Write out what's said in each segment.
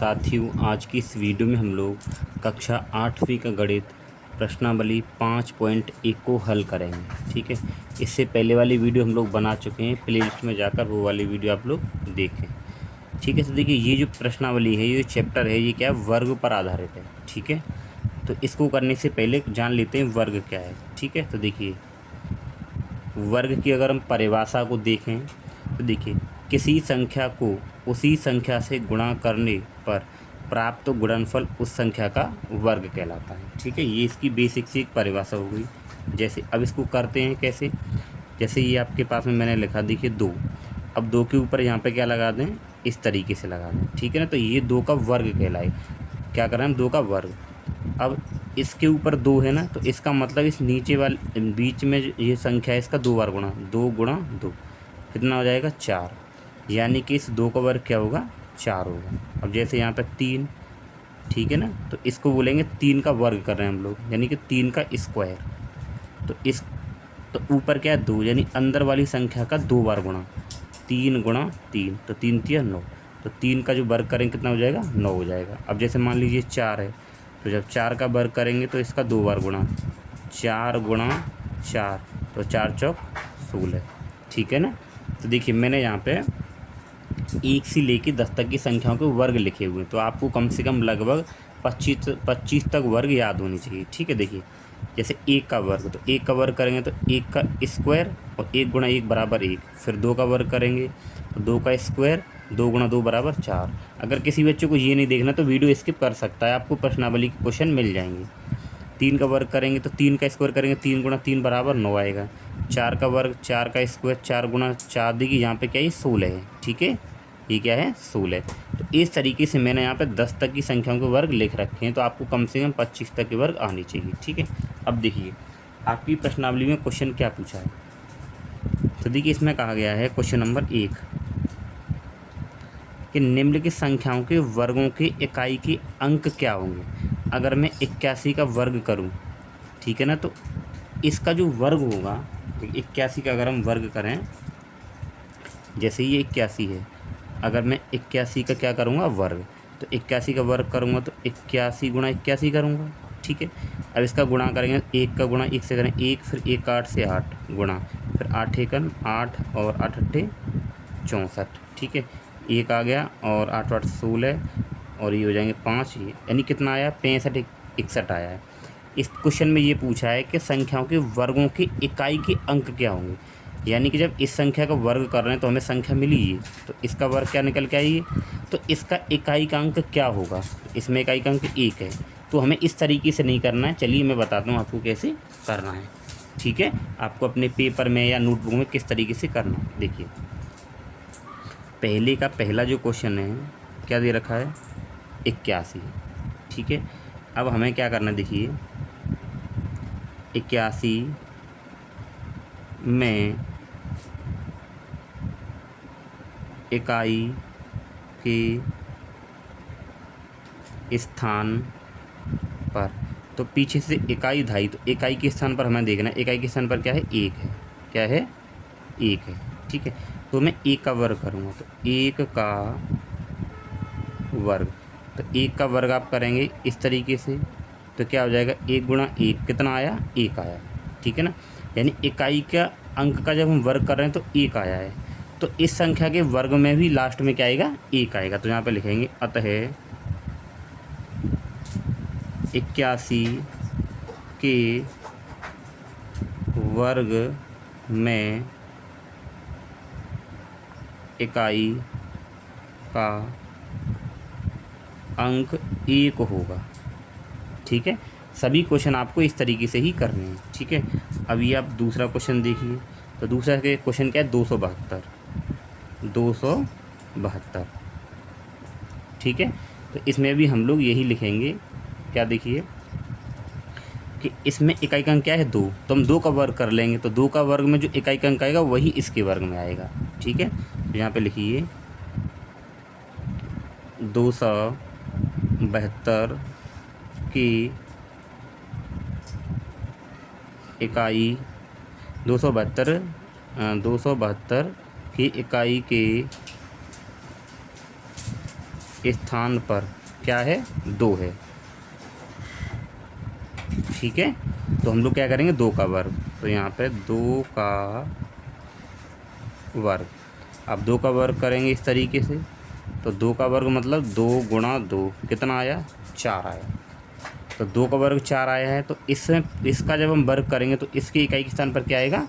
साथियों, आज की इस वीडियो में हम लोग कक्षा 8वीं का गणित प्रश्नावली 5.1 को हल करेंगे। ठीक है, इससे पहले वाली वीडियो हम लोग बना चुके हैं, प्ले लिस्ट में जाकर वो वाली वीडियो आप लोग देखें। ठीक है, तो देखिए ये जो प्रश्नावली है, ये चैप्टर है, ये क्या है, वर्ग पर आधारित है। ठीक है, तो इसको करने से पहले जान लेते हैं वर्ग क्या है। ठीक है, तो देखिए वर्ग की अगर हम परिभाषा को देखें तो देखिए किसी संख्या को उसी संख्या से गुणा करने पर प्राप्त गुणनफल उस संख्या का वर्ग कहलाता है। ठीक है, ये इसकी बेसिक सी एक परिभाषा हो गई। जैसे अब इसको करते हैं कैसे, जैसे ये आपके पास में मैंने लिखा, देखिए 2। अब 2 के ऊपर यहाँ पे क्या लगा दें, इस तरीके से लगा दें। ठीक है ना, तो ये 2 का वर्ग कहलाए। क्या कर रहे हैं हम, 2 का वर्ग। अब इसके ऊपर 2 है ना, तो इसका मतलब इस नीचे वाले बीच में ये संख्या है, इसका 2 बार गुणा, 2 गुणा 2 कितना हो जाएगा, 4। यानी कि इस 2 का वर्ग क्या होगा, 4 होगा। अब जैसे यहाँ पर 3, ठीक है ना, तो इसको बोलेंगे 3 का वर्ग कर रहे हैं हम लोग, यानी कि 3 का स्क्वायर। तो इस तो ऊपर क्या है, 2, यानी अंदर वाली संख्या का 2 बार गुणा, 3 गुणा 3, तो 3 3 9। तो 3 का जो वर्ग करेंगे कितना हो जाएगा, 9 हो जाएगा। अब जैसे मान लीजिए 4 है, तो जब 4 का वर्ग करेंगे तो इसका 2 बार गुणा, 4 गुणा 4, तो 4 चौक 16। ठीक है ना, तो देखिए मैंने यहाँ पे 1 से लेकर 10 तक की संख्याओं के वर्ग लिखे हुए हैं, तो आपको कम से कम लगभग 25 तक वर्ग याद होनी चाहिए। ठीक है, देखिए जैसे 1 का वर्ग, तो 1 का वर्ग करेंगे तो 1 का स्क्वायर, और 1 गुणा 1 बराबर 1। फिर 2 का वर्ग करेंगे तो 2 का स्क्वायर, 2 गुणा 2 बराबर 4। अगर किसी बच्चे को ये नहीं देखना तो वीडियो स्किप कर सकता है, आपको प्रश्नावली के क्वेश्चन मिल जाएंगे। 3 का वर्ग करेंगे तो 3 का स्क्वायर करेंगे, 3 गुणा 3 बराबर 9 आएगा। 4 का वर्ग, 4 का स्क्वायर, 4 गुणा 4, देखिए यहाँ पे क्या है, 16 है। ठीक है, ये क्या है, 16। तो इस तरीके से मैंने यहाँ पे 10 तक की संख्याओं के वर्ग लिख रखे हैं, तो आपको कम से कम 25 तक के वर्ग आनी चाहिए। ठीक है, अब देखिए आपकी प्रश्नावली में क्वेश्चन क्या पूछा है। तो देखिए इसमें कहा गया है क्वेश्चन नंबर 1 कि निम्नलिखित संख्याओं के वर्गों के इकाई के अंक क्या होंगे। अगर मैं 81 का वर्ग करूं, ठीक है ना, तो इसका जो वर्ग होगा, 81 का अगर हम वर्ग करें, जैसे ये 81 है, अगर मैं 81 का क्या करूँगा, वर्ग, तो 81 का वर्ग करूँगा तो 81 गुणा 81 करूँगा। ठीक है, अब इसका गुणा करेंगे, 1 का गुणा 1 से करें 1, फिर 1 8 से 8 गुणा, फिर 8 एकन 8 और 8 अट्ठे 64। ठीक है, 1 आ गया और 8 8 16, और ये हो जाएंगे 5, ये यानी कितना आया, 65 61 आया है। इस क्वेश्चन में ये पूछा है कि संख्याओं के वर्गों की इकाई के अंक क्या होंगे। यानी कि जब इस संख्या का वर्ग कर रहे हैं तो हमें संख्या मिली है, तो इसका वर्ग क्या निकल के आई है, तो इसका इकाई का अंक क्या होगा। इसमें इकाई का अंक 1 है, तो हमें इस तरीके से नहीं करना है। चलिए मैं बताता हूँ आपको कैसे करना है। ठीक है, आपको अपने पेपर में या नोटबुक में किस तरीके से करना है। देखिए पहले का पहला जो क्वेश्चन है, क्या दे रखा है, 81। ठीक है, अब हमें क्या करना है, देखिए 81 में इकाई के स्थान पर, तो पीछे से इकाई धाई, तो इकाई के स्थान पर हमें देखना है, इकाई के स्थान पर क्या है, 1 है। क्या है, 1 है। ठीक है, तो मैं 1 का वर्ग करूँगा, तो 1 का वर्ग, तो 1 का वर्ग आप करेंगे इस तरीके से, तो क्या हो जाएगा, 1 गुणा 1 कितना आया, 1 आया। ठीक है ना, यानी इकाई का अंक का जब हम वर्ग कर रहे हैं तो 1 आया है, तो इस संख्या के वर्ग में भी लास्ट में क्या आएगा, 1 आएगा। तो यहाँ पे लिखेंगे अतः 81 के वर्ग में इकाई का अंक 1 होगा। ठीक है, सभी क्वेश्चन आपको इस तरीके से ही करने हैं। ठीक है, अभी आप दूसरा क्वेश्चन देखिए, तो दूसरा के क्वेश्चन क्या है, 272। 272। ठीक है, तो इसमें भी हम लोग यही लिखेंगे, क्या देखिए कि इसमें इकाई का अंक क्या है, 2, तो हम 2 का वर्ग कर लेंगे, तो 2 का वर्ग में जो इकाई का अंक आएगा वही इसके वर्ग में आएगा। ठीक है, तो यहाँ पे लिखिए 272 की इकाई, 272 की इकाई के स्थान पर क्या है, 2 है। ठीक है, तो हम लोग क्या करेंगे, 2 का वर्ग, तो यहाँ पे 2 का वर्ग। अब 2 का वर्ग करेंगे इस तरीके से, तो 2 का वर्ग मतलब 2 गुणा 2 कितना आया, 4 आया। तो 2 का वर्ग 4 आया है, तो इसमें इसका जब हम वर्ग करेंगे तो इसके इकाई के स्थान पर क्या आएगा,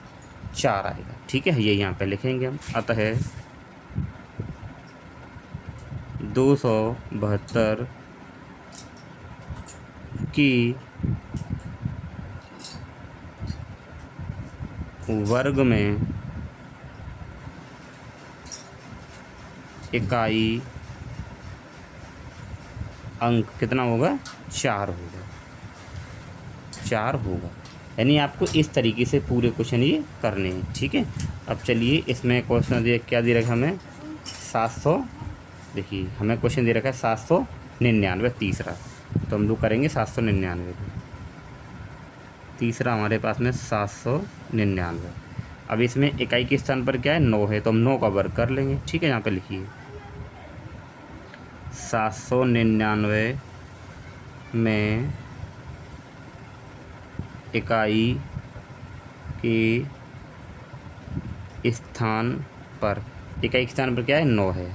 4 आएगा। ठीक है, ये यहाँ पे लिखेंगे हम। अतः 272 की वर्ग में इकाई अंक कितना होगा, 4 होगा, 4 होगा। यानी आपको इस तरीके से पूरे क्वेश्चन ये करने हैं। ठीक है, अब चलिए इसमें क्वेश्चन दे क्या दे रखा हमें, 700, देखिए हमें क्वेश्चन दे रखा है 799 तीसरा, तो हम लोग करेंगे 799। तीसरा हमारे पास में 799। अब इसमें इकाई के स्थान पर क्या है, 9 है, तो हम 9 का वर्ग कर लेंगे। ठीक है, यहाँ पे लिखिए 799 में इकाई के स्थान पर, इकाई के स्थान पर क्या है, 9 है,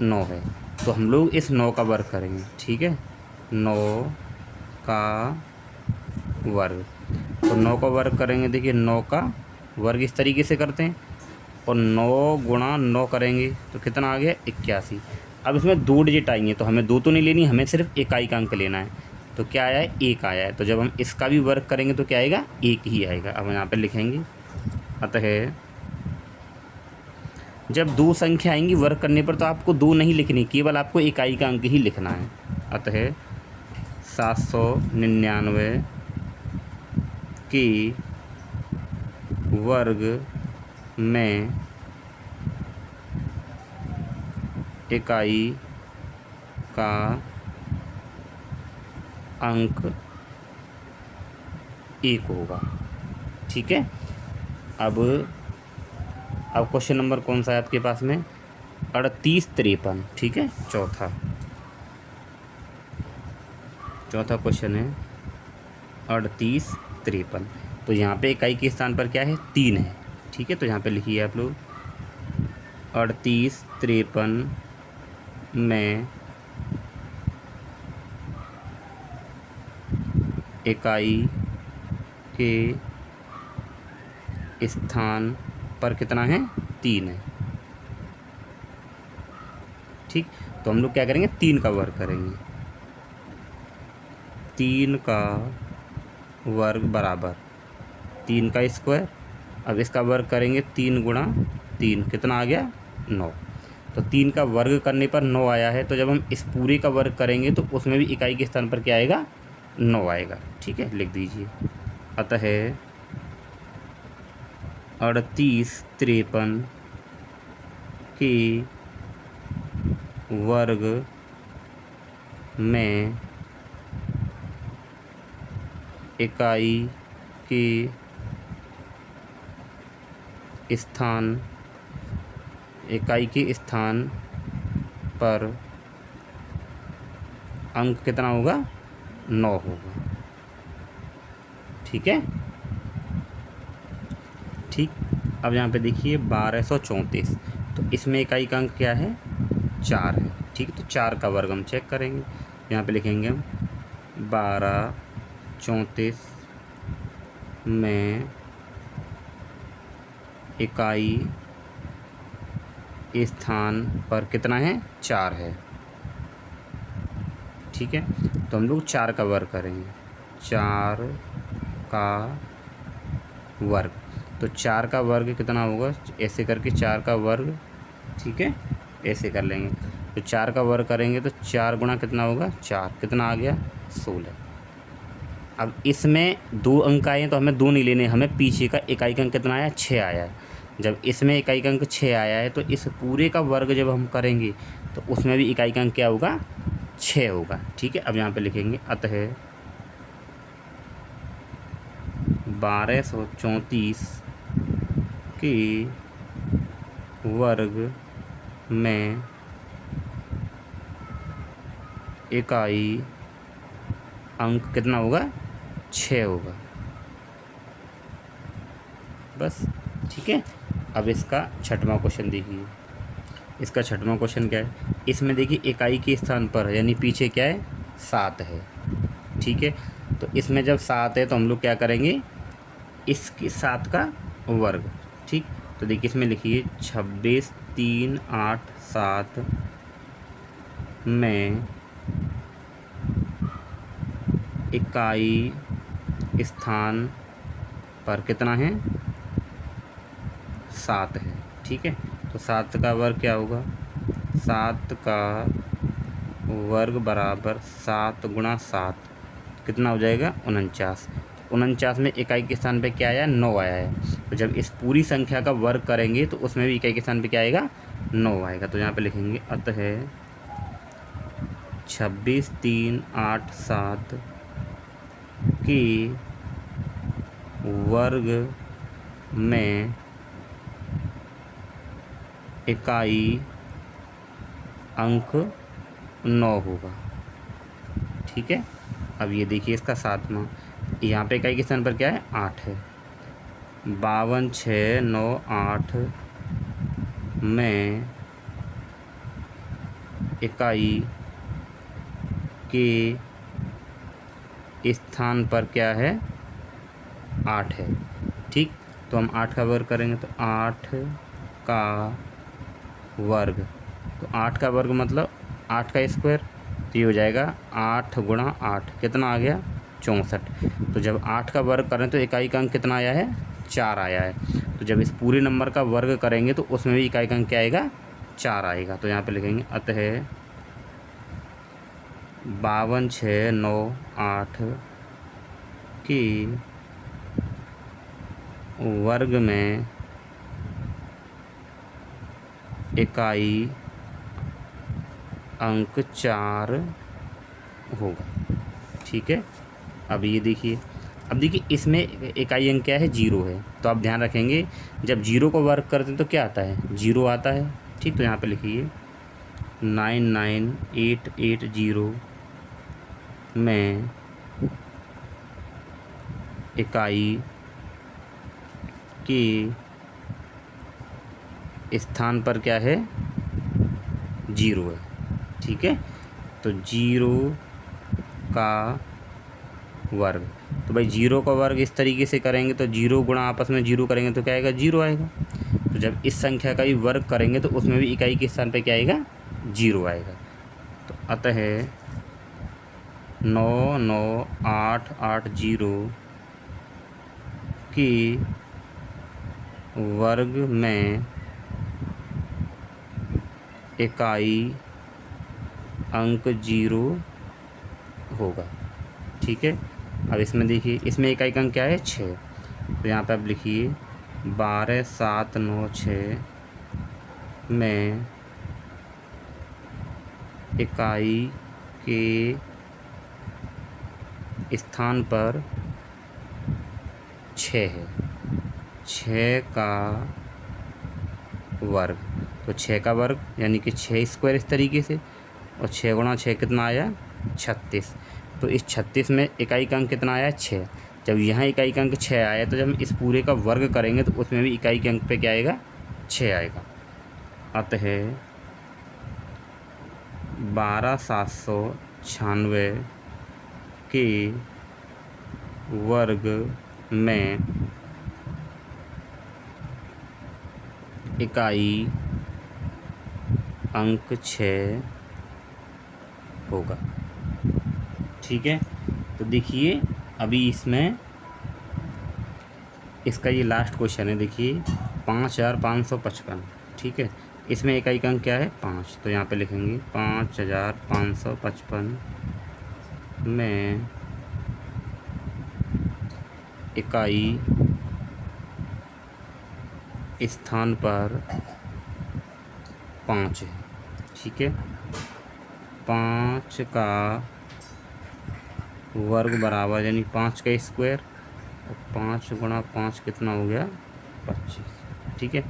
9 है, तो हम लोग इस 9 का वर्ग करेंगे। ठीक है, 9 का वर्ग, तो 9 का वर्ग करेंगे, देखिए 9 का वर्ग इस तरीके से करते हैं, और 9 गुणा 9 करेंगे तो कितना आ गया, 81। अब इसमें 2 डिजिट आएंगे, तो हमें 2 तो नहीं लेनी, हमें सिर्फ इकाई का अंक लेना है। तो क्या आया है, 1 आया है, तो जब हम इसका भी वर्ग करेंगे तो क्या आएगा, 1 ही आएगा। अब यहाँ पे लिखेंगे, अतः जब 2 संख्या आएंगी वर्ग करने पर तो आपको 2 नहीं लिखनी, केवल आपको इकाई का अंक ही लिखना है। अतः 799 की वर्ग में इकाई का अंक 1 होगा। ठीक है, अब क्वेश्चन नंबर कौन सा है आपके पास में, 3853। ठीक है, चौथा क्वेश्चन है 3853। तो यहाँ पे इकाई के स्थान पर क्या है, 3 है। ठीक है, तो यहाँ पे लिखिए आप लोग 3853 में इकाई के स्थान पर कितना है, 3 है। ठीक, तो हम लोग क्या करेंगे, 3 का वर्ग करेंगे, 3 का वर्ग बराबर 3 का स्क्वायर। अब इसका वर्ग करेंगे, 3 गुणा 3 कितना आ गया, 9। तो 3 का वर्ग करने पर 9 आया है, तो जब हम इस पूरे का वर्ग करेंगे तो उसमें भी इकाई के स्थान पर क्या आएगा, 9 आएगा। ठीक है, लिख दीजिए, अतः 3853 की वर्ग में इकाई के स्थान पर अंक कितना होगा, 9 होगा। ठीक है, ठीक। अब यहाँ पे देखिए 1234, तो इसमें इकाई का अंक क्या है, 4 है। ठीक है, तो 4 का वर्ग हम चेक करेंगे, यहाँ पे लिखेंगे हम 1234 में इकाई स्थान पर कितना है, 4 है। ठीक है, तो हम लोग 4 का वर्ग करेंगे, 4 का वर्ग, तो 4 का वर्ग कितना होगा, ऐसे करके 4 का वर्ग, ठीक है, ऐसे कर लेंगे। तो 4 का वर्ग करेंगे तो 4 गुणा कितना होगा, 4, कितना आ गया, 16। अब इसमें 2 अंक आए हैं तो हमें 2 नहीं लेने, हमें पीछे का इकाई का अंक कितना आया, 6 आया है। जब इसमें इकाई का अंक 6 आया है तो इस पूरे का वर्ग जब हम करेंगे तो उसमें भी इकाई का अंक क्या होगा, 6 होगा। ठीक है, अब यहाँ पे लिखेंगे, अतः 1234 के वर्ग में इकाई अंक कितना होगा, 6 होगा। बस, ठीक है। अब इसका छठवां क्वेश्चन देखिए। इसका छठवां क्वेश्चन क्या है, इसमें देखिए इकाई के स्थान पर यानी पीछे क्या है, 7 है, ठीक है। तो इसमें जब 7 है तो हम लोग क्या करेंगे, इसके 7 का वर्ग, ठीक। तो देखिए इसमें लिखिए 26 3 8 7 में इकाई स्थान पर कितना है, 7 है, ठीक है। तो 7 का वर्ग क्या होगा, 7 का वर्ग बराबर 7 गुणा 7 कितना हो जाएगा, 49। 49 में इकाई के स्थान पे क्या आया, 9 आया है। तो जब इस पूरी संख्या का वर्ग करेंगे तो उसमें भी इकाई के स्थान पे क्या आएगा, 9 आएगा। तो यहाँ पे लिखेंगे अतः 26 3 8 7 की वर्ग में इकाई अंक 9 होगा, ठीक है। अब ये देखिए इसका 7वां, यहाँ पे इकाई के स्थान पर क्या है, 8 है। 52 6 9 8 में इकाई के स्थान पर क्या है, 8 है, ठीक। तो हम 8 का वर्ग करेंगे तो 8 का वर्ग, तो 8 का वर्ग मतलब 8 का स्क्वायर, तो ये हो जाएगा 8 गुणा 8 कितना आ गया, 64। तो जब 8 का वर्ग करें तो इकाई का अंक कितना आया है, 4 आया है। तो जब इस पूरे नंबर का वर्ग करेंगे तो उसमें भी इकाई का अंक क्या आएगा, 4 आएगा। तो यहाँ पे लिखेंगे अतः 52 6 9 8 की वर्ग में इकाई अंक 4 होगा, ठीक है। अब ये देखिए, अब देखिए इसमें इकाई अंक क्या है, 0 है। तो आप ध्यान रखेंगे जब 0 को वर्ग करते हैं तो क्या आता है, 0 आता है, ठीक। तो यहाँ पे लिखिए 99880 में इकाई के स्थान पर क्या है, 0 है, ठीक है। तो 0 का वर्ग, तो भाई 0 का वर्ग इस तरीके से करेंगे तो 0 गुणा आपस में 0 करेंगे तो क्या आएगा, 0 आएगा। तो जब इस संख्या का भी वर्ग करेंगे तो उसमें भी इकाई के स्थान पे क्या आएगा, 0 आएगा। तो अतः 9 9 8 8 0 की वर्ग में इकाई अंक 0 होगा, ठीक है। अब इसमें देखिए, इसमें इकाई का अंक क्या है, 6। तो यहाँ पे आप लिखिए 12 7 9 6 में इकाई के स्थान पर 6 है, 6 का वर्ग, तो 6 का वर्ग यानी कि 6 स्क्वायर इस तरीके से, और 6 गुणा 6 कितना आया, 36। तो इस 36 में इकाई का अंक कितना आया, 6। जब यहाँ इकाई का अंक 6 आया तो जब हम इस पूरे का वर्ग करेंगे तो उसमें भी इकाई के अंक पे क्या आएगा, 6 आएगा। अतः 12796 के वर्ग में इकाई अंक 6 होगा, ठीक है। तो देखिए अभी इसमें इसका ये लास्ट क्वेश्चन है, देखिए 5555, ठीक है। इसमें इकाई का अंक क्या है, 5। तो यहाँ पे लिखेंगे 5555 में इकाई स्थान पर 5 है, ठीक है। 5 का वर्ग बराबर यानी 5 का स्क्वायर, और 5 गुणा 5 कितना हो गया, 25, ठीक है।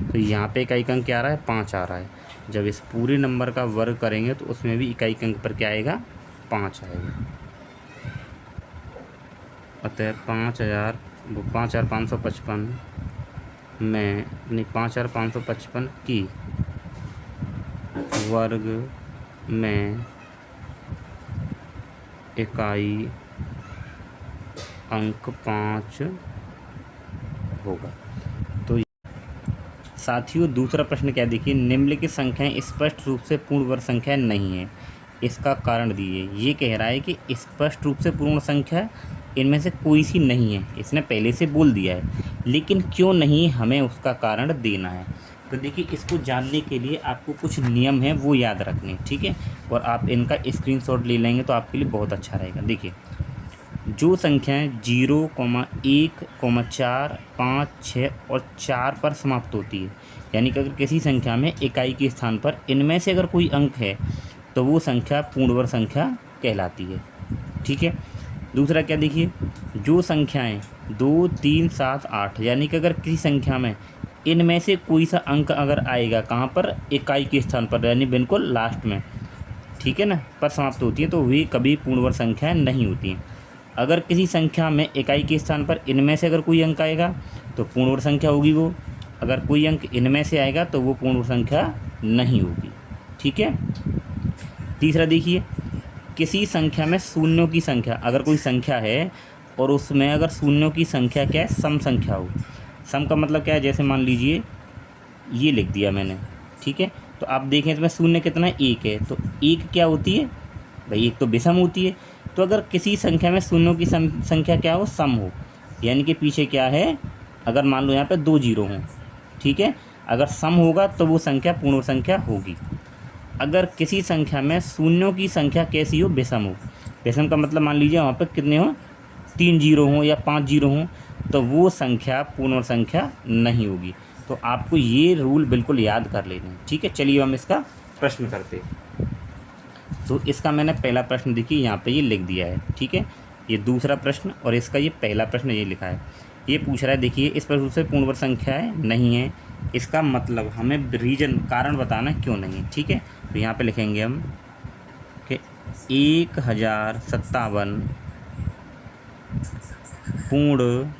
तो यहाँ पे इकाई का अंक क्या आ रहा है, 5 आ रहा है। जब इस पूरे नंबर का वर्ग करेंगे तो उसमें भी इकाई के अंक पर क्या आएगा, 5 आएगा। अतः 5,555 में 5,555 की वर्ग में इकाई अंक 5 होगा। तो साथियों दूसरा प्रश्न क्या देखिए, निम्नलिखित संख्याएं स्पष्ट रूप से पूर्ण वर्ग संख्या नहीं है, इसका कारण दीजिए। ये कह रहा है कि स्पष्ट रूप से पूर्ण संख्या इनमें से कोई सी नहीं है, इसने पहले से बोल दिया है, लेकिन क्यों नहीं हमें उसका कारण देना है। तो देखिए इसको जानने के लिए आपको कुछ नियम है वो याद रखने, ठीक है, और आप इनका स्क्रीनशॉट ले लेंगे तो आपके लिए बहुत अच्छा रहेगा। देखिए जो संख्याएं 0,1, 4, 5, 6 और 4 पर समाप्त होती है, यानी कि अगर किसी संख्या में इकाई के स्थान पर इनमें से अगर कोई अंक है तो वो संख्या पूर्ण वर्ग संख्या कहलाती है, ठीक है। दूसरा क्या देखिए, जो संख्याएं 2, 3, 7, 8 यानी कि अगर किसी संख्या में इनमें से कोई सा अंक अगर आएगा कहाँ पर, इकाई के स्थान पर, यानी बिल्कुल लास्ट में, ठीक है ना, पर समाप्त होती है, तो वे कभी पूर्ण वर्ग संख्याएं नहीं होती हैं। अगर किसी संख्या में इकाई के स्थान पर इनमें से अगर कोई अंक आएगा तो पूर्ण वर्ग संख्या होगी वो, अगर कोई अंक इनमें से आएगा तो वो पूर्ण वर्ग संख्या नहीं होगी, ठीक है। तीसरा देखिए, किसी संख्या में शून्यों की संख्या, अगर कोई संख्या है और उसमें अगर शून्यों की संख्या क्या है, सम संख्या हो। सम का मतलब क्या है, जैसे मान लीजिए ये लिख दिया मैंने, ठीक है, तो आप देखें इसमें शून्य कितना है, 1 है, तो 1 क्या होती है भाई, एक तो विषम होती है। तो अगर किसी संख्या में शून्यों की संख्या क्या हो, सम हो, यानी कि पीछे क्या है, अगर मान लो यहाँ पे 2 जीरो हों, ठीक है, अगर सम होगा तो वो संख्या पूर्ण संख्या होगी। अगर किसी संख्या में शून्यों की संख्या कैसी हो, विषम हो, विषम का मतलब मान लीजिए वहाँ पर कितने हों, 3 जीरो हों या 5 जीरो हों, तो वो संख्या पूर्ण संख्या नहीं होगी। तो आपको ये रूल बिल्कुल याद कर लेना है, ठीक है। चलिए हम इसका प्रश्न करते हैं। तो इसका मैंने पहला प्रश्न देखिए यहाँ पे ये लिख दिया है, ठीक है, ये दूसरा प्रश्न और इसका ये पहला प्रश्न ये लिखा है। ये पूछ रहा है, देखिए इस प्रश्न से पूर्ण वर्ग संख्याएँ नहीं है, इसका मतलब हमें रीजन कारण बताना है क्यों नहीं है, ठीक है। तो यहाँ पे लिखेंगे हम कि 1057 पूर्ण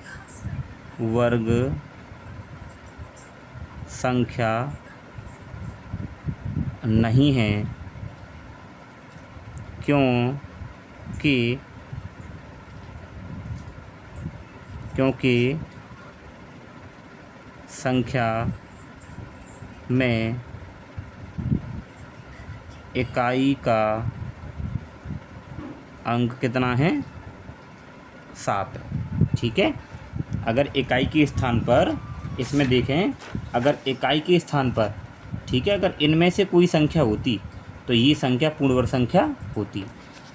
वर्ग संख्या नहीं है क्योंकि संख्या में इकाई का अंक कितना है, 7, ठीक है। अगर इकाई के स्थान पर, इसमें देखें, अगर इकाई के स्थान पर, ठीक है, अगर इनमें से कोई संख्या होती तो ये संख्या पूर्ण वर्ग संख्या होती।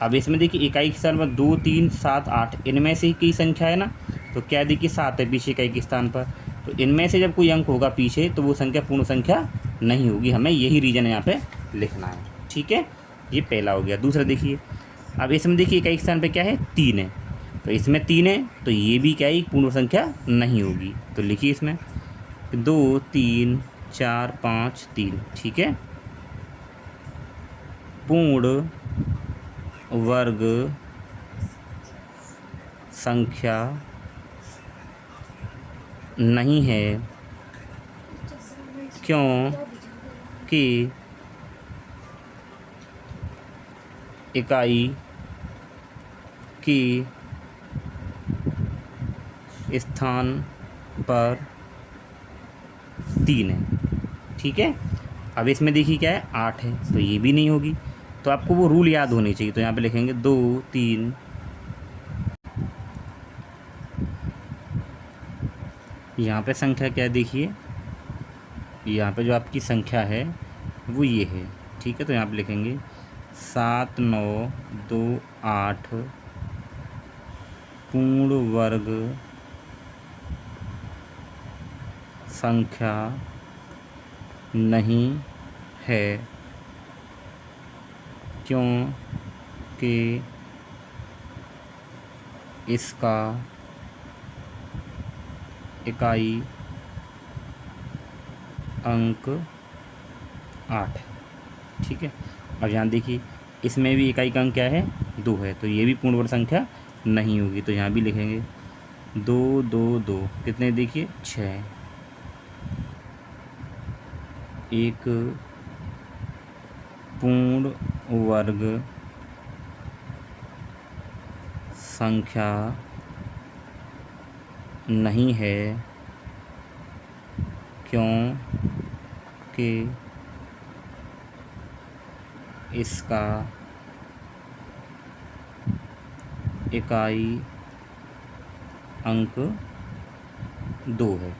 अब इसमें देखिए इकाई के स्थान पर 2, 3, 7, 8 इनमें से ही कई संख्या है ना, तो क्या देखिए 7 है पीछे इकाई के स्थान पर, तो इनमें से जब कोई अंक होगा पीछे तो वो संख्या पूर्ण संख्या नहीं होगी। हमें यही रीजन यहाँ पे लिखना है, ठीक है। ये पहला हो गया। दूसरा देखिए, अब इसमें देखिए इकाई के स्थान पर क्या है, 3 है, तो इसमें 3 है, तो ये भी क्या है, पूर्ण संख्या नहीं होगी। तो लिखिए इसमें 2, 3, 4, 5, 3, ठीक है, पूर्ण वर्ग संख्या नहीं है क्योंकि इकाई की स्थान पर 3 है, ठीक है। अब इसमें देखिए क्या है, 8 है, तो ये भी नहीं होगी। तो आपको वो रूल याद होनी चाहिए। तो यहाँ पे लिखेंगे 2, 3, यहाँ पे संख्या क्या है देखिए, यहाँ पे जो आपकी संख्या है वो ये है, ठीक है। तो यहाँ पे लिखेंगे 7, 9, 2, 8 पूर्ण वर्ग संख्या नहीं है क्योंकि इसका इकाई अंक 8, ठीक है। अब यहाँ देखिए इसमें भी इकाई का अंक क्या है 2 है, तो ये भी पूर्ण वर्ग संख्या नहीं होगी, तो यहाँ भी लिखेंगे 2 2 2 कितने देखिए 6, एक पूर्ण वर्ग संख्या नहीं है क्योंकि इसका इकाई अंक 2 है,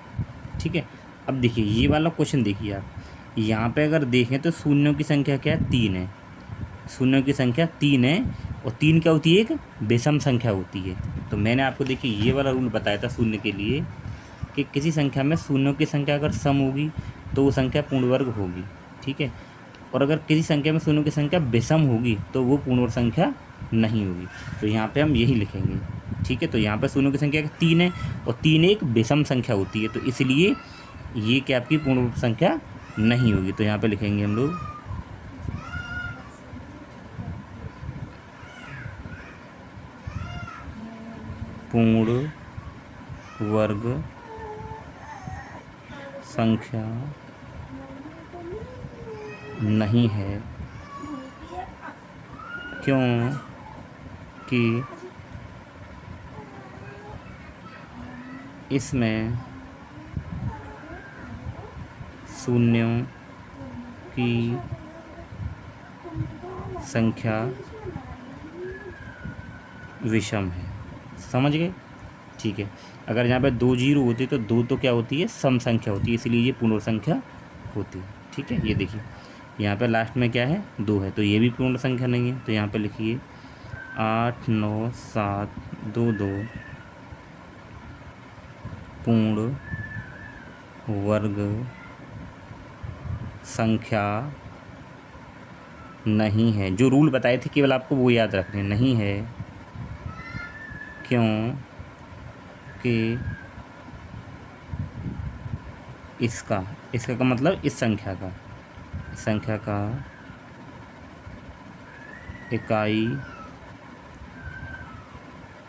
ठीक है। अब देखिए ये वाला क्वेश्चन देखिए आप, यहाँ पे अगर देखें तो शून्यों की संख्या क्या है 3 है, शून्यों की संख्या 3 है, और 3 क्या होती है एक विषम संख्या होती है। तो मैंने आपको देखिए ये वाला रूल बताया था शून्य के लिए कि किसी संख्या में शून्यों की संख्या अगर सम होगी तो वो संख्या पूर्ण वर्ग होगी, ठीक है। और अगर किसी संख्या में शून्यों की संख्या विषम होगी तो वो पूर्ण वर्ग संख्या नहीं होगी, तो यहाँ पे हम यही लिखेंगे, ठीक है। तो यहाँ पे शून्यों की संख्या 3 है और 3 एक विषम संख्या होती है, तो इसलिए ये क्या आपकी पूर्ण वर्ग संख्या नहीं होगी, तो यहाँ पे लिखेंगे हम लोग पूर्ण वर्ग संख्या नहीं है क्योंकि इसमें शून्यों की संख्या विषम है। समझ गए, ठीक है। अगर यहाँ पे 2 जीरो होते तो 2 तो क्या होती है सम संख्या होती है, इसलिए ये पूर्ण संख्या होती है, ठीक है। ये देखिए यहाँ पे लास्ट में क्या है 2 है, तो ये भी पूर्ण संख्या नहीं है, तो यहाँ पे लिखिए 8 9 7 2 2 पूर्ण वर्ग संख्या नहीं है। जो रूल बताए थे केवल आपको वो याद रखने, नहीं है क्योंकि इसका का मतलब इस संख्या का इकाई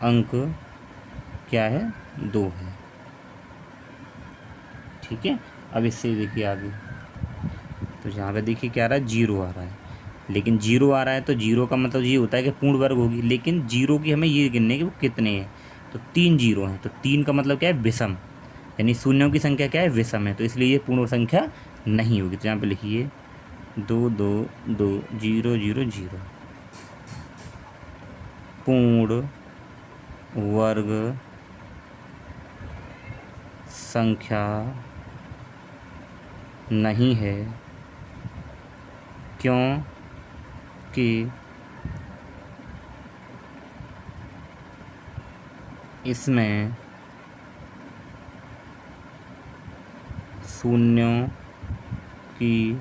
अंक क्या है 2 है, ठीक है। अब इससे देखिए आगे, तो यहाँ पे देखिए क्या आ रहा है 0 आ रहा है, लेकिन 0 आ रहा है तो 0 का मतलब ये होता है कि पूर्ण वर्ग होगी, लेकिन 0 की हमें ये गिनने कि वो कितने हैं, तो 3 0 हैं, तो 3 का मतलब क्या है विषम, यानी शून्यों की संख्या क्या है विषम है, तो इसलिए ये पूर्ण संख्या नहीं होगी। तो यहाँ पे लिखिए 2 2 2 0 0 0 पूर्ण वर्ग संख्या नहीं है क्योंकि इसमें शून्यों की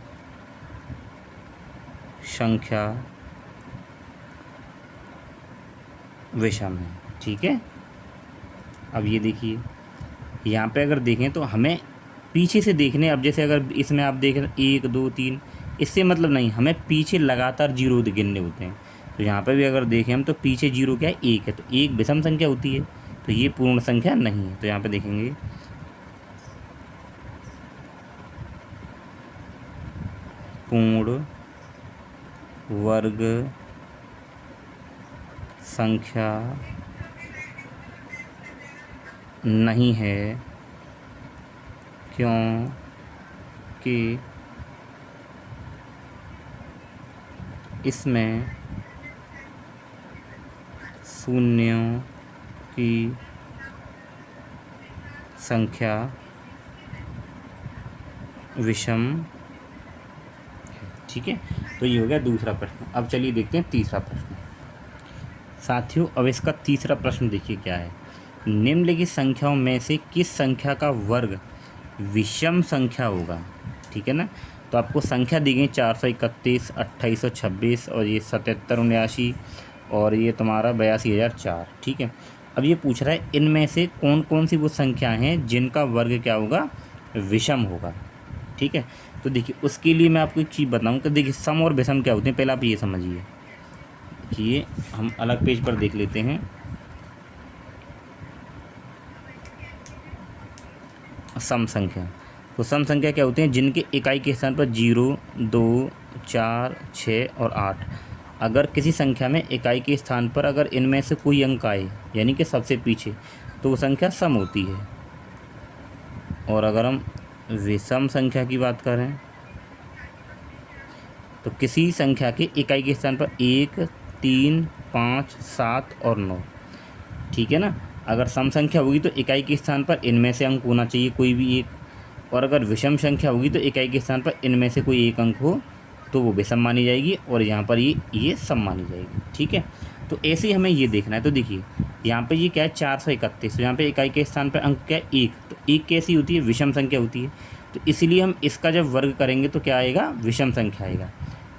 संख्या विषम है, ठीक है। अब ये देखिए यहाँ पे अगर देखें तो हमें पीछे से देखने, अब जैसे अगर इसमें आप देखें 1 2 3, इससे मतलब नहीं, हमें पीछे लगातार 0 गिनने होते हैं। तो यहाँ पे भी अगर देखें हम तो पीछे 0 क्या है 1 है, तो 1 विषम संख्या होती है, तो ये पूर्ण संख्या नहीं है। तो यहाँ पे देखेंगे पूर्ण वर्ग संख्या नहीं है क्योंकि इसमें शून्यों की संख्या विषम है, ठीक है। तो ये हो गया दूसरा प्रश्न। अब चलिए देखते हैं तीसरा प्रश्न। साथियों अब इसका तीसरा प्रश्न देखिए क्या है, निम्नलिखित संख्याओं में से किस संख्या का वर्ग विषम संख्या होगा, ठीक है ना। तो आपको संख्या दी गई 431, 2826 और ये 7779 और ये तुम्हारा 82,004, ठीक है। अब ये पूछ रहा है इनमें से कौन कौन सी वो संख्या हैं जिनका वर्ग क्या होगा विषम होगा, ठीक है। तो देखिए उसके लिए मैं आपको एक चीज़ बताऊँ कि देखिए सम और विषम क्या होते हैं, पहले आप ये समझिए कि ये हम अलग पेज पर देख लेते हैं। सम संख्या, तो सम संख्या क्या होते हैं, जिनके इकाई के स्थान पर 0, 2, 4, 6 और 8। अगर किसी संख्या में इकाई के स्थान पर अगर इनमें से कोई अंक आए यानी कि सबसे पीछे, तो वो संख्या सम होती है। और अगर हम विषम संख्या की बात करें तो किसी संख्या के इकाई के स्थान पर 1, 3, 5, 7 और 9, ठीक है ना। अगर सम संख्या होगी तो इकाई के स्थान पर इनमें से अंक होना चाहिए कोई भी एक, और अगर विषम संख्या होगी तो इकाई के स्थान पर इनमें से कोई एक अंक हो तो वो विषम मानी जाएगी, और यहाँ पर ये सम मानी जाएगी, ठीक है। तो ऐसे ही हमें ये देखना है। तो देखिए यहाँ पे ये क्या है 431, तो यहाँ पे इकाई के स्थान पर अंक क्या है 1, तो 1 कैसी होती है, विषम संख्या होती है। तो इसीलिए हम इसका जब वर्ग करेंगे तो क्या आएगा, विषम संख्या आएगा।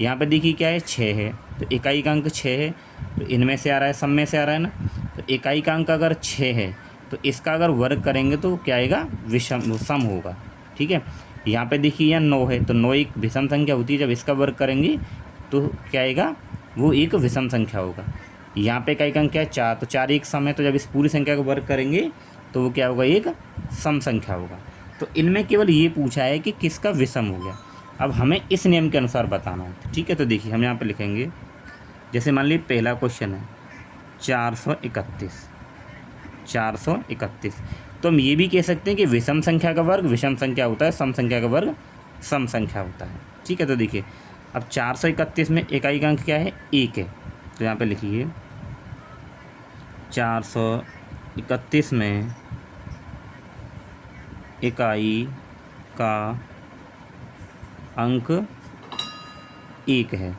यहाँ पे देखिए क्या है 6 है, तो इकाई का अंक 6 है, तो इनमें से आ रहा है, सम में से आ रहा है ना। तो इकाई का अंक अगर 6 है तो इसका अगर वर्ग करेंगे तो क्या आएगा, विषम सम होगा, ठीक है। यहाँ पे देखिए यहाँ 9 है, तो 9 एक विषम संख्या होती है, जब इसका वर्ग करेंगे तो क्या आएगा, वो एक विषम संख्या होगा। यहाँ पे इकाई का अंक क्या है 4, तो 4 एक सम है, तो जब इस पूरी संख्या का वर्ग करेंगे तो वो क्या होगा, एक सम संख्या होगा। तो इनमें केवल ये पूछा है कि किसका विषम हो गया। अब हमें इस नियम के अनुसार बताना है, ठीक है। तो देखिए हम यहाँ पे लिखेंगे, जैसे मान लीजिए पहला क्वेश्चन है 431, 431। तो हम ये भी कह सकते हैं कि विषम संख्या का वर्ग विषम संख्या होता है, सम संख्या का वर्ग सम संख्या होता है, ठीक है। तो देखिए अब 431 में इकाई का अंक क्या है, 1 है, तो यहाँ पे लिखिए 431 में इकाई का अंक 1 है,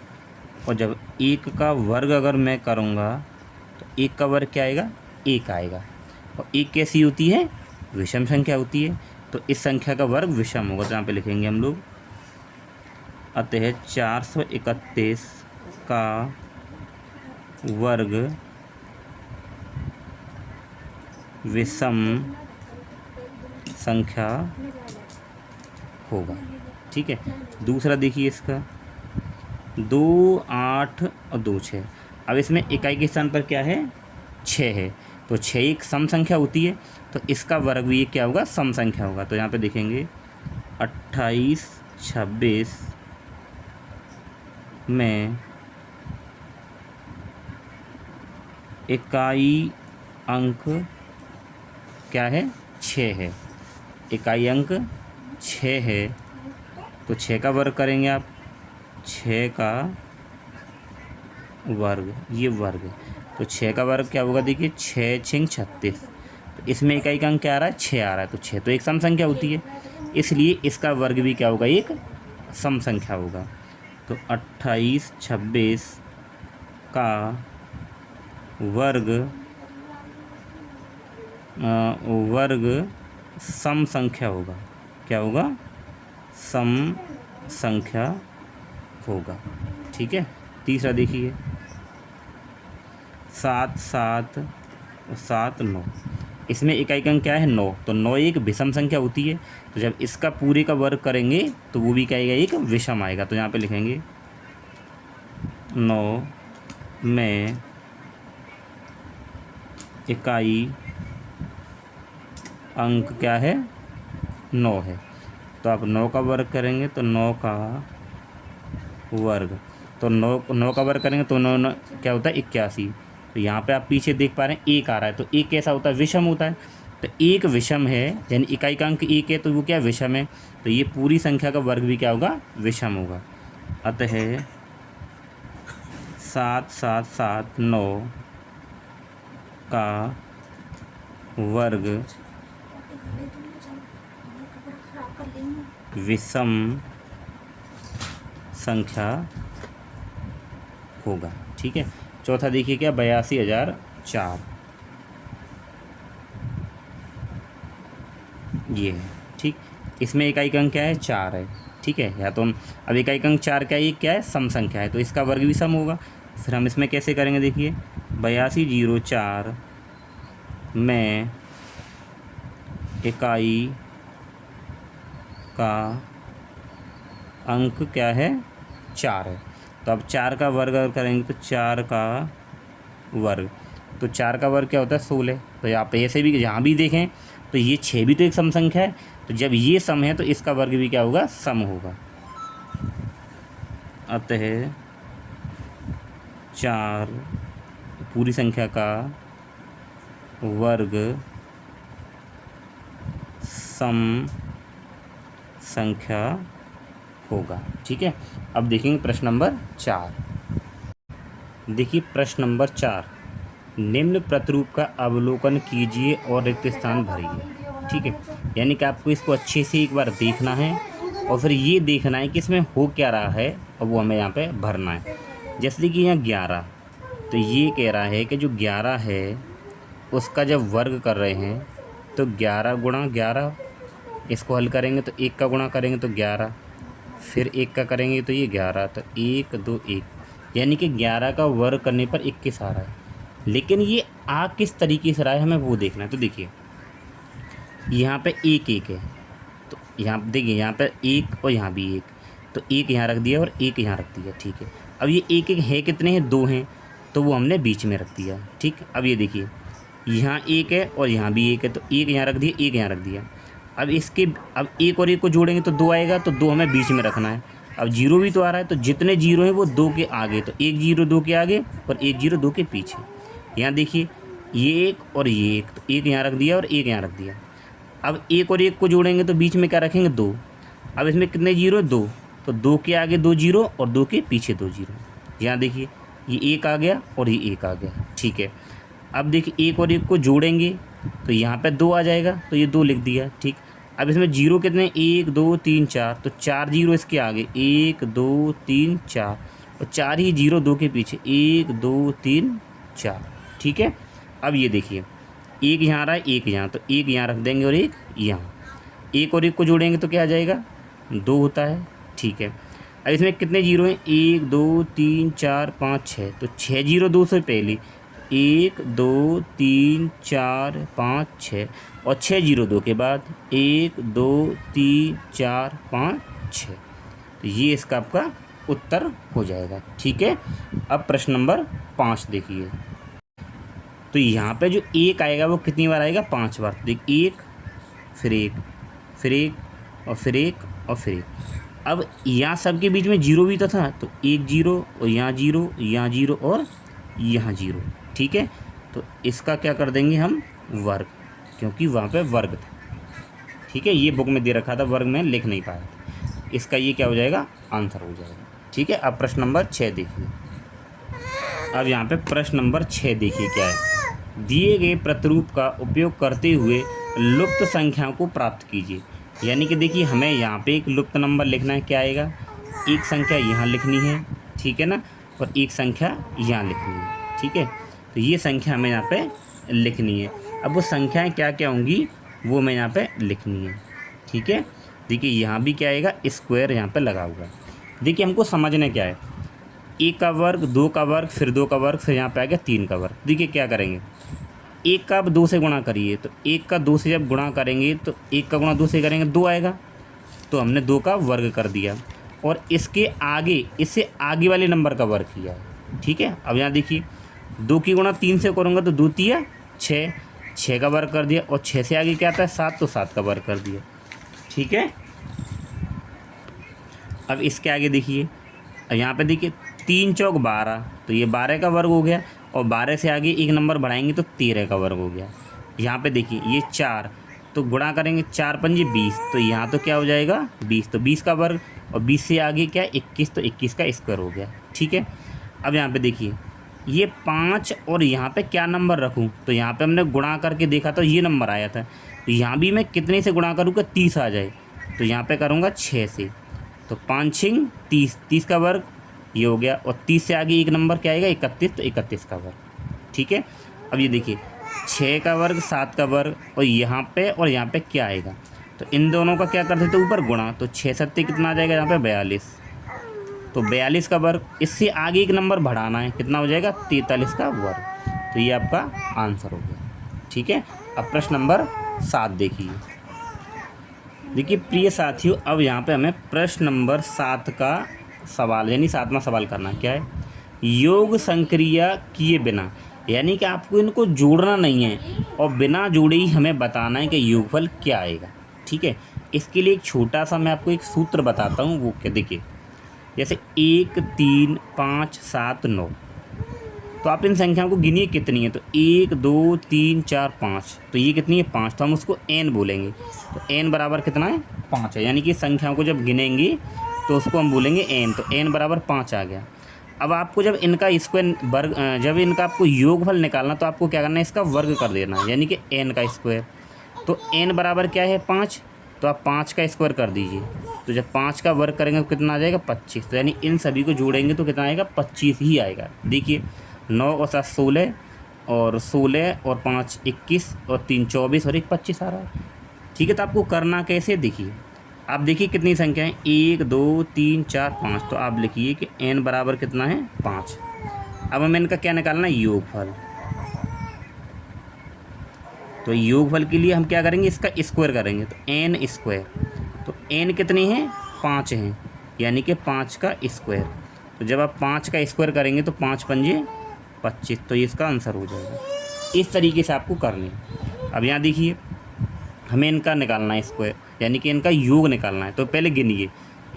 और जब 1 का वर्ग अगर मैं करूँगा तो 1 का वर्ग क्या आएगा, 1 आएगा। और 1 कैसी होती है, विषम संख्या होती है, तो इस संख्या का वर्ग विषम होगा। तो यहाँ पे लिखेंगे हम लोग, अतः 431 का वर्ग विषम संख्या होगा, ठीक है। दूसरा देखिए इसका 2, 8 और 2, 6। अब इसमें इकाई के स्थान पर क्या है, 6 है, तो 6 एक सम संख्या होती है, तो इसका वर्ग भी क्या होगा, सम संख्या होगा। तो यहाँ पे देखेंगे 28, 26 में इकाई अंक क्या है, 6 है, इकाई अंक 6 है, तो 6 का वर्ग करेंगे आप, 6 का वर्ग, ये वर्ग, तो 6 का वर्ग क्या होगा, देखिए 6 6 36, तो इसमें इकाई का अंक क्या आ रहा है, 6 आ रहा है, तो 6 तो एक सम संख्या होती है, इसलिए इसका वर्ग भी क्या होगा, एक सम संख्या होगा। तो 28, 26 का वर्ग सम संख्या होगा, क्या होगा, सम संख्या होगा, ठीक है। तीसरा देखिए 7, 7 और 7, 9, इसमें इकाई का अंक क्या है, 9, तो 9 एक विषम संख्या होती है, तो जब इसका पूरे का वर्ग करेंगे तो वो भी क्या आएगा, एक विषम आएगा। तो यहाँ पे लिखेंगे 9 में इकाई अंक क्या है, 9 है, तो आप 9 का वर्ग करेंगे तो 9 का वर्ग, तो 9 का वर्ग करेंगे तो 9 क्या होता है, 81। तो यहाँ पे आप पीछे देख पा रहे हैं 1 आ रहा है, तो 1 कैसा होता है, विषम होता है, तो 1 विषम है, यानी इकाई का अंक 1 है, तो वो क्या विषम है, तो ये पूरी संख्या का वर्ग भी क्या होगा, विषम होगा। अतः 7, 7, 7, 9 का वर्ग विषम संख्या होगा, ठीक है। चौथा देखिए क्या, 82,004, ये है, ठीक। इसमें इकाई का अंक क्या है, 4 है, ठीक है। या तो हम अब इकाई का अंक 4 क्या है, ये क्या है, सम संख्या है, तो इसका वर्ग भी सम होगा। फिर हम इसमें कैसे करेंगे, देखिए 82,004 में इकाई का अंक क्या है, 4 है। तो अब 4 का वर्ग अगर करेंगे तो 4 का वर्ग, तो 4 का वर्ग क्या होता है, 16। तो यहाँ पे ऐसे भी यहाँ भी देखें तो ये 6 भी तो एक सम संख्या है, तो जब ये सम है तो इसका वर्ग भी क्या होगा, सम होगा। अतः 4 पूरी संख्या का वर्ग सम संख्या होगा। ठीक है, अब देखेंगे प्रश्न नंबर 4। देखिए प्रश्न नंबर 4, निम्न प्रतिरूप का अवलोकन कीजिए और रिक्त स्थान भरिए। ठीक है, यानी कि आपको इसको अच्छे से एक बार देखना है और फिर ये देखना है कि इसमें हो क्या रहा है और वो हमें यहाँ पे भरना है। जैसे कि यहाँ 11, तो ये कह रहा है कि जो 11 है उसका जब वर्ग कर रहे हैं तो 11 गुणा 11, इसको हल करेंगे तो 1 का गुणा करेंगे तो 11, फिर 1 का करेंगे तो ये 11, तो 1 2 1, यानी कि 11 का वर्ग करने पर 21 आ रहा है। लेकिन ये आ किस तरीके से रहा है हमें वो देखना है। तो देखिए यहाँ पे 1 1 है, तो यहाँ देखिए यहाँ पे 1 और यहाँ भी 1, तो 1 यहाँ रख दिया और 1 यहाँ रख दिया। ठीक है, अब ये 1 1 है कितने हैं, 2 हैं, तो वो हमने बीच में रख दिया। ठीक, अब ये देखिए यहाँ 1 है और यहाँ भी 1 है, तो 1 यहाँ रख दिया, 1 यहाँ रख दिया। अब इसके अब 1 और 1 को जोड़ेंगे तो 2 आएगा, तो 2 हमें बीच में रखना है। अब 0 भी तो आ रहा है, तो जितने 0 हैं वो 2 के आगे, तो 1 0 2 के आगे और 1 0 2 के पीछे। यहाँ देखिए ये 1 और ये 1, तो 1 यहाँ रख दिया और 1 यहाँ रख दिया। अब 1 और 1 को जोड़ेंगे तो बीच में क्या रखेंगे, 2। अब इसमें कितने 0, 2, तो 2 के आगे 2 0 और 2 के पीछे 2 0। यहाँ देखिए ये 1 आ गया और ये 1 आ गया। ठीक है, अब देखिए 1 और 1 को जोड़ेंगे तो यहाँ पे 2 आ जाएगा, तो ये 2 लिख दिया। ठीक, अब इसमें 0 कितने, 1 2 3 4, तो 4 0 इसके आगे, 1 2 3 4, और 4 ही 0 2 के पीछे, 1 2 3 4। ठीक है, अब ये देखिए 1 यहाँ आ रहा है, 1 यहाँ, तो 1 यहाँ रख देंगे और 1 यहाँ। 1 और 1 को जोड़ेंगे तो क्या आ जाएगा, 2 होता है। ठीक है, अब इसमें कितने 0 हैं, 1 2 3 4 5 6, तो 6 0 2 से पहले 1 2 3 4 5 6, और 6 0 2 के बाद 1 2 3 4 5 6, तो ये इसका आपका उत्तर हो जाएगा। ठीक है, अब प्रश्न नंबर 5 देखिए, तो यहाँ पे जो 1 आएगा वो कितनी बार आएगा, 5 बार। देख 1 फिर 1 फिर 1 और फिर 1 और फिर 1। अब यहाँ सबके बीच में 0 भी तो था, तो 1 0 और यहाँ 0 यहाँ 0 और यहाँ 0। ठीक है, तो इसका क्या कर देंगे हम, वर्ग, क्योंकि वहाँ पे वर्ग था। ठीक है, ये बुक में दे रखा था, वर्ग में लिख नहीं पाया, इसका ये क्या हो जाएगा, आंसर हो जाएगा। ठीक है, अब प्रश्न नंबर 6 देखिए। अब यहाँ पे प्रश्न नंबर 6 देखिए क्या है, दिए गए प्रतिरूप का उपयोग करते हुए लुप्त संख्याओं को प्राप्त कीजिए। यानी कि देखिए हमें यहाँ पे एक लुप्त नंबर लिखना है, क्या आएगा, एक संख्या यहाँ लिखनी है, ठीक है ना, और एक संख्या यहाँ लिखनी है। ठीक है, तो ये संख्या हमें यहाँ पे लिखनी है। अब वो संख्याएं क्या क्या होंगी वो हमें यहाँ पे लिखनी है। ठीक है, देखिए यहाँ भी क्या आएगा, स्क्वायर यहाँ पे लगा हुआ है। देखिए हमको समझना क्या है, 1 का वर्ग, 2 का वर्ग, फिर 2 का वर्ग, फिर यहाँ पे आ गया 3 का वर्ग। देखिए क्या करेंगे, 1 का अब 2 से गुणा करिए, तो 1 का 2 से जब गुणा करेंगे तो 1 का गुणा 2 से करेंगे 2 आएगा, तो हमने 2 का वर्ग कर दिया और इसके आगे, इससे आगे वाले नंबर का वर्ग किया है। ठीक है, अब यहाँ देखिए 2 की गुणा 3 से करूँगा तो 2 तिया 6, 6 का वर्ग कर दिया, और 6 से आगे क्या आता है 7, तो 7 का वर्ग कर दिया। ठीक है, अब इसके आगे देखिए, अब यहाँ पे देखिए 3 चौक 12, तो ये 12 का वर्ग हो गया, और 12 से आगे एक नंबर बढ़ाएंगे तो 13 का वर्ग हो गया। यहाँ पे देखिए ये 4, तो गुणा करेंगे 4 पंजे 20, तो यहाँ तो क्या हो जाएगा 20, तो 20 का वर्ग, और 20 से आगे क्या 21, तो 21 का स्क्वायर हो गया। ठीक है, अब यहाँ पे देखिए ये 5 और यहाँ पे क्या नंबर रखूँ, तो यहाँ पे हमने गुणा करके देखा तो ये नंबर आया था, तो यहाँ भी मैं कितने से गुणा करूँगा, 30 आ जाए, तो यहाँ पे करूँगा 6 से, तो 5 6 30, 30 का वर्ग ये हो गया, और 30 से आगे एक नंबर क्या आएगा 31, तो 31 का वर्ग। ठीक है, अब ये देखिए 6 का वर्ग, 7 का वर्ग, और यहाँ पे क्या आएगा, तो इन दोनों का क्या करते थे ऊपर गुणा, तो 6 7 कितना आ जाएगा यहाँ पे 42, तो 42 का वर्ग, इससे आगे एक नंबर बढ़ाना है, कितना हो जाएगा 43 का वर्ग, तो ये आपका आंसर हो गया। ठीक है, अब प्रश्न नंबर 7 देखिए, देखिए प्रिय साथियों, अब यहाँ पे हमें प्रश्न नंबर 7 का सवाल यानी 7वां सवाल करना है। क्या है? योग संक्रिया किए बिना, यानी कि आपको इनको जोड़ना नहीं है और बिना जोड़े ही हमें बताना है कि योगफल क्या आएगा। ठीक है, इसके लिए एक छोटा सा मैं आपको एक सूत्र बताता हूँ। वो क्या? देखिए, जैसे 1 3 5 7 9, तो आप इन संख्याओं को गिनिए कितनी है। तो 1 2 3 4 5, तो ये कितनी है? 5, तो हम उसको n बोलेंगे। तो n बराबर कितना है? 5 है। यानी कि संख्याओं को जब गिनेंगे तो उसको हम बोलेंगे n, तो n बराबर 5 आ गया। अब आपको जब इनका स्क्वायर वर्ग, जब इनका आपको योगफल निकालना, तो आपको क्या करना है? इसका वर्ग कर देना है, यानी कि n का स्क्वायर। तो n बराबर क्या है? 5, तो आप 5 का स्क्वायर कर दीजिए। तो जब 5 का वर्ग करेंगे तो कितना आ जाएगा? 25। तो यानी इन सभी को जोड़ेंगे तो कितना आएगा? 25 ही आएगा। देखिए 9 और 7 16, और 16 और 5 21, और 3 24, और 1 25 आ रहा है। ठीक है, तो आपको करना कैसे? देखिए, आप देखिए कितनी संख्या है? 1 2 3 4 5, तो आप लिखिए कि n बराबर कितना है? 5। अब हमें इनका क्या निकालना है? योगफल। तो योगफल के लिए हम क्या करेंगे? इसका स्क्वायर करेंगे, तो n स्क्वायर। तो n कितनी है? 5 है, यानी कि 5 का स्क्वायर। तो जब आप 5 का स्क्वायर करेंगे तो 5 पंजे 25, तो ये इसका आंसर हो जाएगा। इस तरीके से आपको करनी है। अब यहाँ देखिए, हमें इनका निकालना है स्क्वायर, यानी कि इनका योग निकालना है। तो पहले गिनिए,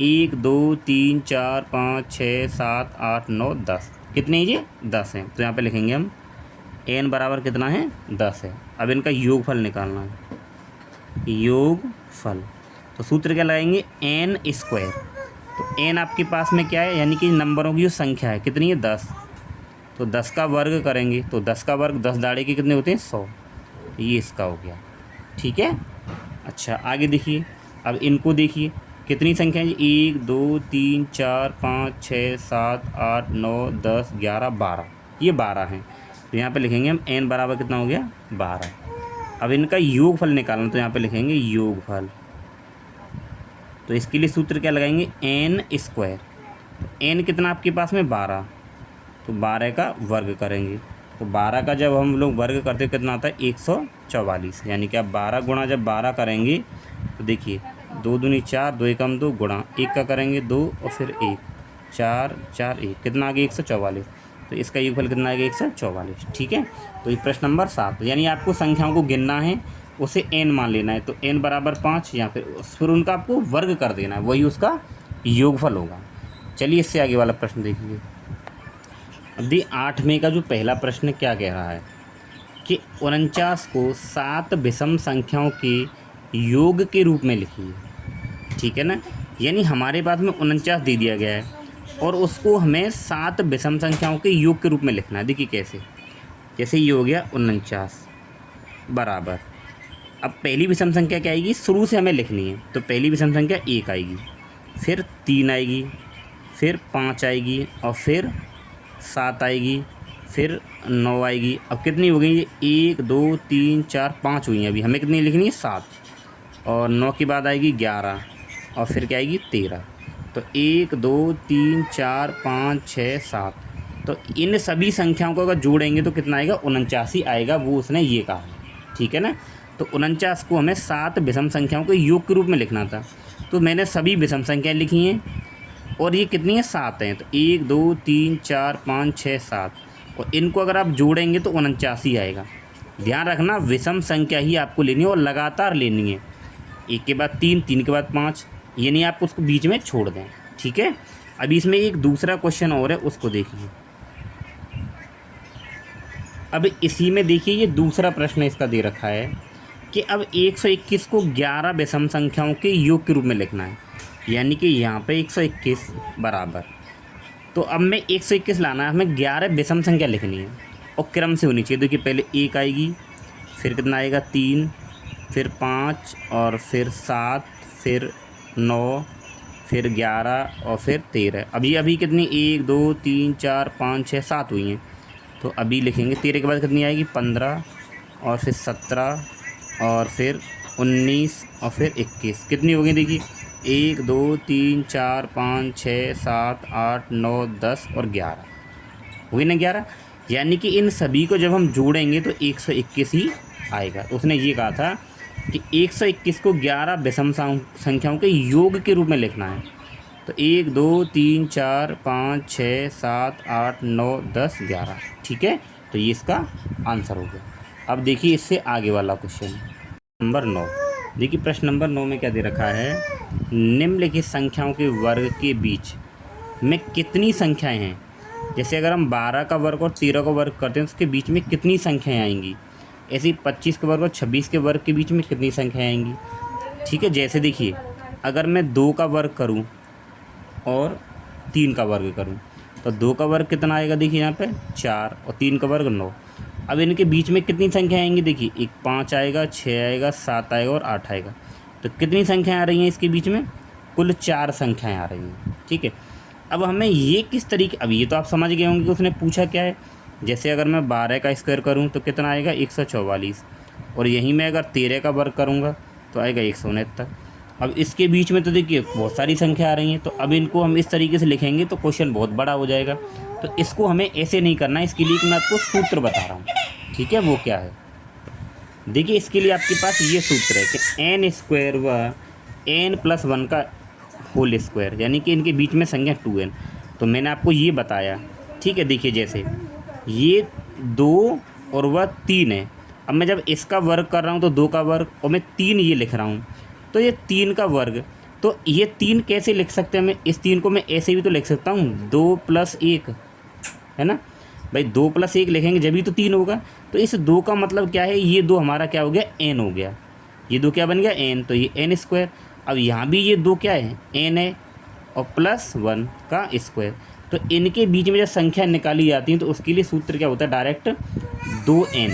1 2 3 4 5 6 7 8 9 10, कितने हैं ये? 10 हैं। तो यहाँ पे लिखेंगे हम n बराबर कितना है? 10 है। अब इनका योगफल निकालना है, योगफल। तो सूत्र क्या लगाएंगे? n square. तो n आपके पास में क्या है? यानी कि नंबरों की जो संख्या है कितनी है? 10। तो 10 का वर्ग करेंगे, तो 10 का वर्ग 10 दाड़े के कितने होते हैं? 100। ये इसका हो गया। ठीक है, अच्छा आगे देखिए। अब इनको देखिए कितनी संख्या है? 1 2 3 4 5 6 7 8 9 10 11 12, ये 12 हैं। तो यहाँ पे लिखेंगे हम n बराबर कितना हो गया? 12। अब इनका योगफल निकालना, तो यहाँ पे लिखेंगे योगफल। तो इसके लिए सूत्र क्या लगाएंगे? n square. तो n कितना आपके पास में? 12, तो 12 का वर्ग करेंगे। तो 12 का जब हम लोग वर्ग करते कितना आता है? 144। यानी कि आप 12 गुणा जब 12 करेंगे तो देखिए 2 दूनी 4, 2 एकम 2, गुणा 1 का करेंगे 2 और फिर 1, 4 4 1, कितना आ गया? 144। तो इसका योगफल कितना आ गया? 144। ठीक है, तो ये प्रश्न नंबर 7। यानी आपको संख्याओं को गिनना है, उसे n मान लेना है। तो n बराबर 5, या फिर उनका आपको वर्ग कर देना है, वही उसका योगफल होगा। चलिए इससे आगे वाला प्रश्न देखिए। अब दी 8वें का जो पहला प्रश्न क्या कह रहा है कि 49 को 7 विषम संख्याओं के योग के रूप में लिखिए। ठीक है ना, यानी हमारे पास में 49 दे दिया गया है और उसको हमें 7 विषम संख्याओं के योग के रूप में लिखना है। देखिए कैसे? जैसे ये हो गया 49 बराबर, अब पहली विषम संख्या क्या आएगी? शुरू से हमें लिखनी है। तो पहली विषम संख्या 1 आएगी, फिर 3 आएगी, फिर 5 आएगी, और फिर 7 आएगी, फिर 9 आएगी। अब कितनी हो गई? 1 2 3 4 5 हुई हैं। अभी हमें कितनी लिखनी है? 7। और 9 के बाद आएगी 11, और फिर क्या आएगी? 13। तो 1 2 3 4 5 6 7, तो इन सभी संख्याओं को अगर जोड़ेंगे तो कितना आएगा? 49 ही आएगा, वो उसने ये कहा। ठीक है ना, तो 49 को हमें 7 विषम संख्याओं के योग के रूप में लिखना था। तो मैंने सभी विषम संख्याएँ लिखी हैं, और ये कितनी है? 7 हैं। तो 1 2 3 4 5 6 7, और इनको अगर आप जोड़ेंगे तो 49 ही आएगा। ध्यान रखना, विषम संख्या ही आपको लेनी है और लगातार लेनी है। 1 के बाद 3, 3 के बाद 5, ये नहीं आप उसको बीच में छोड़ दें। ठीक है, अभी इसमें एक दूसरा क्वेश्चन और है, उसको देखिए। अब इसी में देखिए ये दूसरा प्रश्न इसका दे रखा है कि अब 121 को 11 विषम संख्याओं के योग के रूप में लिखना है। यानी कि यहाँ पे 121 बराबर, तो अब मैं 121 लाना है, हमें 11 विषम संख्या लिखनी है और क्रम से होनी चाहिए। देखिए पहले 1 आएगी, फिर कितना आएगा? 3, फिर 5, और फिर 7, फिर 9, फिर 11, और फिर 13। अभी कितनी? 1 2 3 4 5 6 7 हुई हैं। तो अभी लिखेंगे 13 के बाद कितनी आएगी? 15, और फिर 17, और फिर 19, और फिर 21। कितनी हो गई? देखिए 1 2 3 4 5 6 7 8 9 10 और 11 हुई ना? 11। यानी कि इन सभी को जब हम जोड़ेंगे तो 121 ही आएगा। उसने ये कहा था कि 121 को 11 विषम संख्याओं के योग के रूप में लिखना है। तो 1 2 3 4 5 6 7 8 9 10 11, ठीक है। तो ये इसका आंसर हो गया। अब देखिए इससे आगे वाला क्वेश्चन नंबर 9। देखिए प्रश्न नंबर 9 में क्या दे रखा है, निम्नलिखित संख्याओं के वर्ग के बीच में कितनी संख्याएं हैं। जैसे अगर हम 12 का वर्ग और 13 का वर्ग करते हैं तो उसके बीच में कितनी संख्याएं आएंगी। ऐसे ही 25 के वर्ग और 26 के वर्ग के बीच में कितनी संख्याएं आएंगी, ठीक है। जैसे देखिए अगर मैं 2 का वर्ग करूं और 3 का वर्ग करूं तो 2 का वर्ग कितना आएगा, देखिए यहाँ पे 4 और 3 का वर्ग 9। अब इनके बीच में कितनी संख्या आएंगी, देखिए एक 5 आएगा, 6 आएगा, 7 आएगा और 8 आएगा। तो कितनी संख्याएं आ रही हैं इसके बीच में, कुल 4 संख्याएं आ रही हैं, ठीक है। अब हमें ये किस तरीके, अब ये तो आप समझ गए होंगे कि उसने पूछा क्या है। जैसे अगर मैं 12 का स्क्वायर करूँ तो कितना आएगा 144, और यहीं मैं अगर 13 का वर्ग करूँगा तो आएगा 169। अब इसके बीच में तो देखिए बहुत सारी संख्या आ रही हैं, तो अब इनको हम इस तरीके से लिखेंगे तो क्वेश्चन बहुत बड़ा हो जाएगा। तो इसको हमें ऐसे नहीं करना है, इसके लिए मैं आपको सूत्र बता रहा हूँ, ठीक है। वो क्या है, देखिए इसके लिए आपके पास ये सूत्र है कि एन स्क्वायर व एन प्लस 1 का होल स्क्वायर, यानी कि इनके बीच में संख्या 2n। तो मैंने आपको ये बताया, ठीक है। देखिए जैसे ये 2 और वह 3 है। अब मैं जब इसका वर्ग कर रहा हूँ तो 2 का वर्ग और मैं 3 ये लिख रहा हूँ, तो ये 3 का वर्ग। तो ये 3 कैसे लिख सकते हैं, मैं इस 3 को मैं ऐसे भी तो लिख सकता हूँ 2 + 1, है ना भाई। 2 + 1 लिखेंगे जब भी तो 3 होगा। तो इस 2 का मतलब क्या है, ये 2 हमारा क्या हो गया, n हो गया। ये 2 क्या बन गया, n, तो ये n स्क्वायर। अब यहाँ भी ये 2 क्या है, n है, और +1 का स्क्वायर। तो इनके बीच में जब संख्या निकाली जाती है तो उसके लिए सूत्र क्या होता है, डायरेक्ट 2n,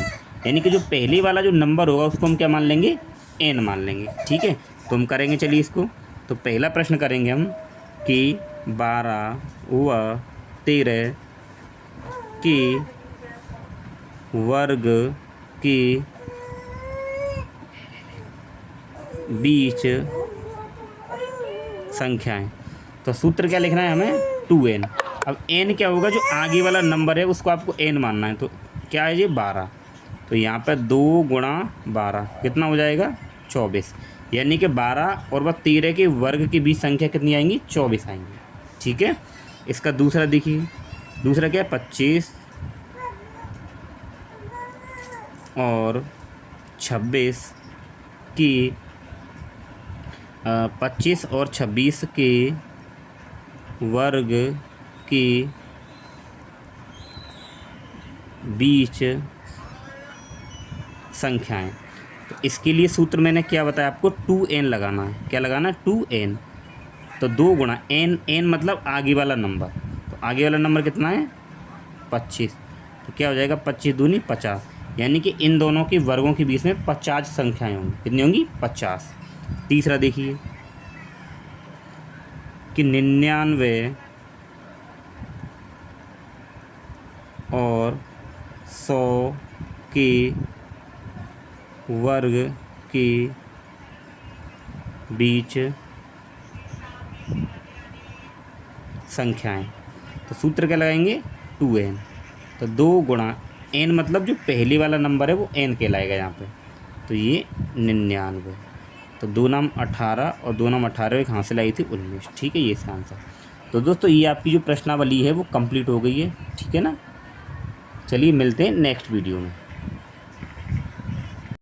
यानी कि जो पहले वाला जो नंबर होगा उसको हम क्या मान लेंगे, n मान लेंगे, ठीक है। तो हम करेंगे, चलिए इसको, तो पहला प्रश्न करेंगे हम कि 12 व 13 के वर्ग के बीच संख्याएं। तो सूत्र क्या लिखना है हमें, 2n। अब n क्या होगा, जो आगे वाला नंबर है उसको आपको n मानना है। तो क्या है ये 12, तो यहाँ पर 2 × 12 कितना हो जाएगा, 24, यानी कि 12 और 13 के वर्ग के बीच संख्या कितनी आएंगी, 24 आएंगी, ठीक है। इसका दूसरा देखिए, दूसरा क्या है, 25 और 26 की 25 और 26 के वर्ग के बीच संख्याएं। तो इसके लिए सूत्र मैंने क्या बताया आपको, 2n लगाना है। क्या लगाना है, 2n। तो 2 × n, n मतलब आगे वाला नंबर। तो आगे वाला नंबर कितना है, 25। तो क्या हो जाएगा, 25 दूनी 50, यानी कि इन दोनों के वर्गों के बीच में 50 संख्याएं होंगी। कितनी होंगी, 50। तीसरा देखिए कि 99 और 100 के वर्ग के बीच संख्याएं। तो सूत्र क्या लगाएंगे, 2n। तो 2 × n मतलब जो पहले वाला नंबर है वो n कहलाएगा यहाँ पे। तो ये 99। तो 2 नाम 18 और 2 नाम 18 एक हासिल आई थी 19, ठीक है। ये इसका आंसर। तो दोस्तों ये आपकी जो प्रश्नावली है वो कंप्लीट हो गई है, ठीक है ना। चलिए मिलते हैं नेक्स्ट वीडियो में।